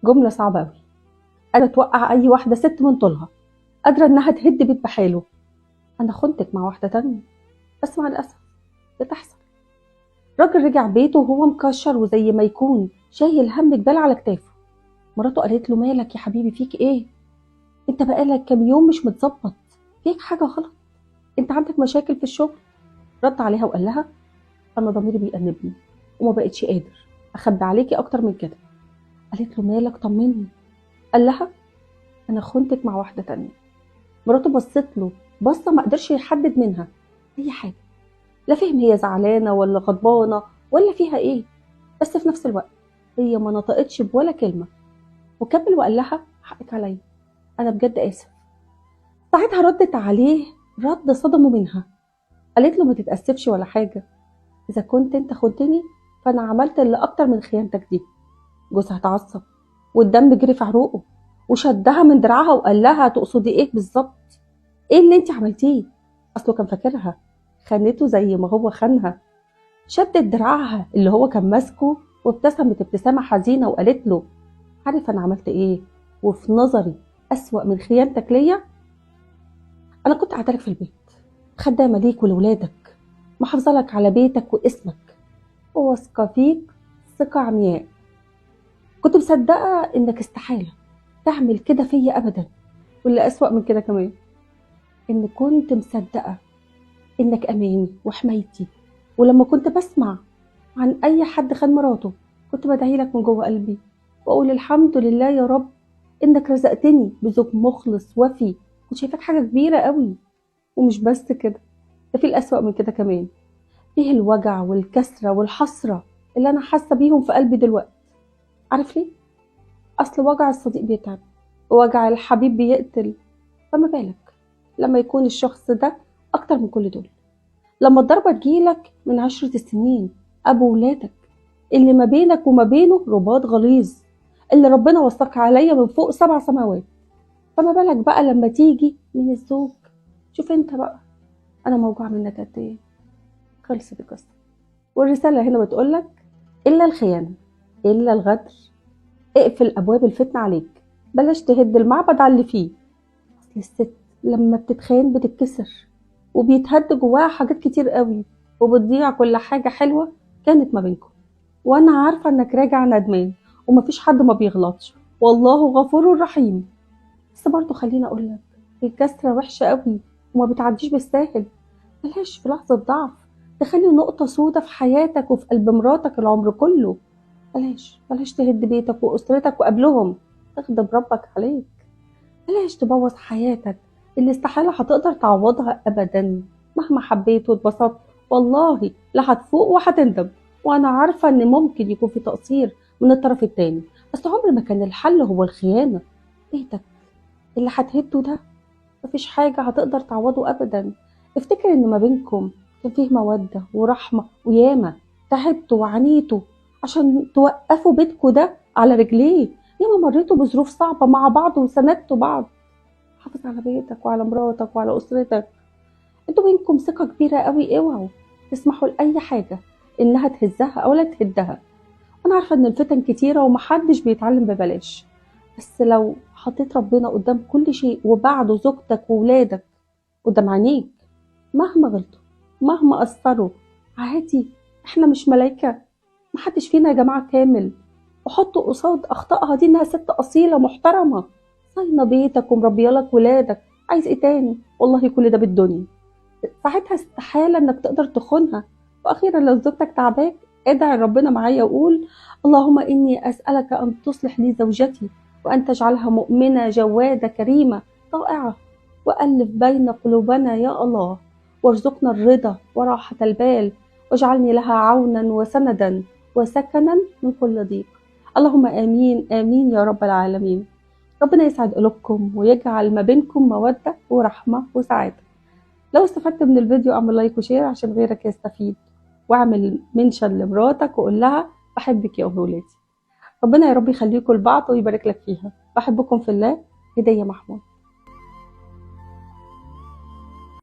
جملة صعبة أوي، قادرة توقّع أي واحدة ست من طولها، قادرة إنها تهد بيت بحاله. أنا خُنتِك مع واحدة تانية، بس مع الأسف بتحصل. راجل رجع بيته وهو مكشّر وزي ما يكون شايل هَم جبال على كتافه. مراته قالت له: "مالك يا حبيبي فيك إيه؟ أنت بقى لك كام يوم مش متضبّط، فيك حاجة غلط، أنت عندك مشاكل في الشغل." رَد عليها وقال لها: "أنا ضميري بيأنِّبني وما بقيتش قادر أخبّي عليكِ أكتر من كده." قالت له: "مالك طمّني." قال لها: "أنا خُنتِك مع واحدة تانية." مراته بصّت له بصّة ما قدرش يحدّد منها أي حاجة، لا فِهم هي زعلانة والّا غضبانة والّا فيها إيه، بس في نفس الوقت هي ما نطقتش بولا كلمة، وكمّل وقال لها: "حقِّك عليّا، أنا بجد آسف." ساعتها ردِّت عليه رَد صدمه منها، قالت له: "ما تتأسفش ولا حاجة، إذا كنت أنت خُنتني فأنا عملت اللي أكتر من خيانتك دي." جوزها اتعصب والدم جري في عروقه، وشدّها من دراعها وقال لها: "تقصدي إيه بالضبط؟ إيه اللي أنتِ عملتيه؟" أصله كان فاكرها خانته زي ما هو خانها. شدِّت دراعها اللي هو كان ماسكه وابتسمت ابتسامة حزينة وقالت له: "عارف أنا عملت إيه وفي نظري أسوأ من خيانتك ليّا؟ أنا كنت قاعدة لك في البيت، خدامة ليك ولولادك، محافظة لك على بيتك واسمك، وواثقة فيك ثقة عمياء. كنت مصدقة إنك استحالة تعمل كده فيّا أبدًا، واللي أسوأ من كده كمان إني كنت مصدقة إنك أماني وحمايتي، ولمّا كنت باسمع عن أي حد خان مراته كنت بادعي لك من جوّه قلبي وأقول الحمد لله يا رب إنك رزقتني بزوج مخلص وفي." كنت شايفاك حاجة كبيرة أوي، ومش بس كده، ده في الأسوأ من كده كمان، فيه الوجع والكسرة والحسرة اللي أنا حاسة بيهم في قلبي دلوقتي. عارف ليه؟ أصل وجع الصديق بيتعب، ووجع الحبيب بيقتل، فما بالك لمّا يكون الشخص ده أكتر من كل دول، لمّا الضربة تيجي لك من عِشرة السنين، أبو ولادك، اللي ما بينك وما بينه رباط غليظ، اللي ربنا وصّاك عليَّ من فوق 7 سماوات، فما بالك بقى لمّا تيجي من الزوج. شوف أنت بقى أنا موجوعة منك قد إيه. خلصت القصة، والرسالة هنا بتقول لك: إلا الخيانة، إلا الغدر، اقفل أبواب الفتنة عليك، بلاش تهد المعبد على اللي فيه. أصل الست لمّا بتتخان بتتكسر، وبيتهد جواها حاجات كتير أوي، وبتضيع كل حاجة حلوة كانت ما بينكم. وأنا عارفة إنك راجع ندمان، وما فيش حد ما بيغلطش، والله غفور رحيم. بس برضه خلّيني أقول لك، الكسرة وحشة أوي وما بتعديش بالساهل. بلاش في لحظة ضعف تخلّي نقطة سودا في حياتك وفي قلب مراتك العمر كله. بلاش تهد بيتك وأسرتك وقبلهم تغضب ربك عليك. بلاش تبوّظ حياتك اللي استحالة هتقدر تعوّضها أبدًا. مهما حبيت واتبسطت والله لا هتفوق وهتندم. وأنا عارفة إن ممكن يكون في تقصير من الطرف التاني، بس عمر ما كان الحل هو الخيانة. بيتك اللي هتهده ده ما فيش حاجة هتقدر تعوّضه أبدًا. افتكر إن ما بينكم كان فيه مودة ورحمة، وياما تعبتوا وعانيتوا عشان توقّفوا بيتكم ده على رجليه، ياما مرّيتوا بظروف صعبة مع بعض وساندتوا بعض. حافظ على بيتك وعلى مراتك وعلى أسرتك، أنتم بينكم ثقة كبيرة أوي، اوعوا تسمحوا لأي حاجة إنها تهزها أو لا تهدها. أنا عارفة إن الفتن كتيرة وما حدش بيتعلم ببلاش، بس لو حطيت ربنا قدام كل شيء وبعده زوجتك وولادك قدام عينيك، مهما غلطوا مهما قصروا عادي، إحنا مش ملايكة، محدش فينا يا جماعة كامل. وحطوا قصاد أخطائها دي إنها ست أصيلة محترمة صاينة بيتك ومربية لك ولادك، عايز إيه تاني؟ والله كل ده بالدنيا. ساعتها استحالة إنك تقدر تخونها. وأخيرا لو زوجتك تعباك ادعي ربنا معايا وقول: اللهم إني أسألك أن تصلح لي زوجتي، وأن تجعلها مؤمنة جوادة كريمة طائعة، وألف بين قلوبنا يا الله، وارزقنا الرضا وراحة البال، واجعلني لها عونا وسندا وسكنا من كل ضيق. اللهم آمين آمين يا رب العالمين. ربنا يسعد قلوبكم ويجعل ما بينكم مودة ورحمة وسعادة. لو استفدت من الفيديو اعمل لايك وشير عشان غيرك يستفيد، واعمل منشن لمراتك وقول لها بحبك يا ولادي. ربنا يا رب يخليكم لبعض ويبارك لك فيها. بحبكم في الله. هدية محمود.